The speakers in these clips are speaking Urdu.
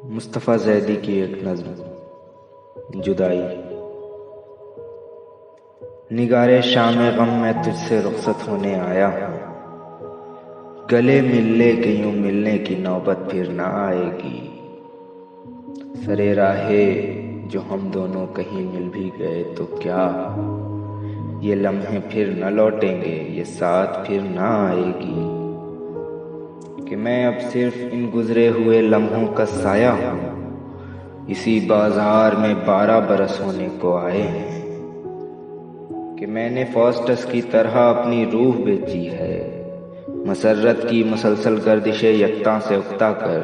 مصطفیٰ زیدی کی ایک نظم جدائی۔ نگارے شام غم میں تجھ سے رخصت ہونے آیا ہوں، گلے مل لے کہ یوں ملنے کی نوبت پھر نہ آئے گی۔ سرے راہے جو ہم دونوں کہیں مل بھی گئے تو کیا، یہ لمحے پھر نہ لوٹیں گے، یہ ساتھ پھر نہ آئے گی۔ کہ میں اب صرف ان گزرے ہوئے لمحوں کا سایہ ہوں، اسی بازار میں 12 برس ہونے کو آئے ہیں۔ کہ میں نے فاسٹس کی طرح اپنی روح بیچی ہے، مسرت کی مسلسل گردش یکتاں سے اکتا کر۔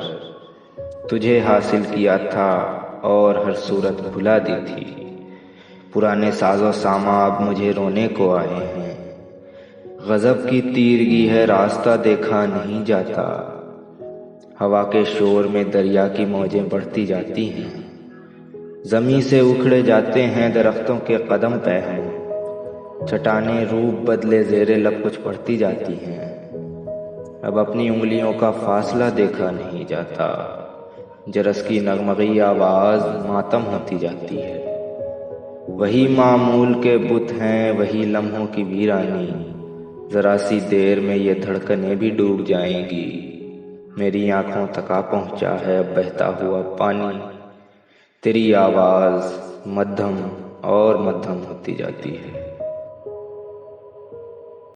تجھے حاصل کیا تھا اور ہر صورت بھلا دی تھی، پرانے ساز و ساما اب مجھے رونے کو آئے ہیں۔ غضب کی تیرگی ہے راستہ دیکھا نہیں جاتا، ہوا کے شور میں دریا کی موجیں بڑھتی جاتی ہیں۔ زمیں سے اکھڑے جاتے ہیں درختوں کے قدم پہ ہم، چٹانیں روپ بدلے زیر لب کچھ پڑھتی جاتی ہیں۔ اب اپنی انگلیوں کا فاصلہ دیکھا نہیں جاتا، جرس کی نغمگی آواز ماتم ہوتی جاتی ہے۔ وہی معمول کے بت ہیں، وہی لمحوں کی ویرانی، ذرا سی دیر میں یہ دھڑکنیں بھی ڈوب جائیں گی۔ میری آنکھوں تک آ پہنچا ہے اب بہتا ہوا پانی، تیری آواز مدھم اور مدھم ہوتی جاتی ہے۔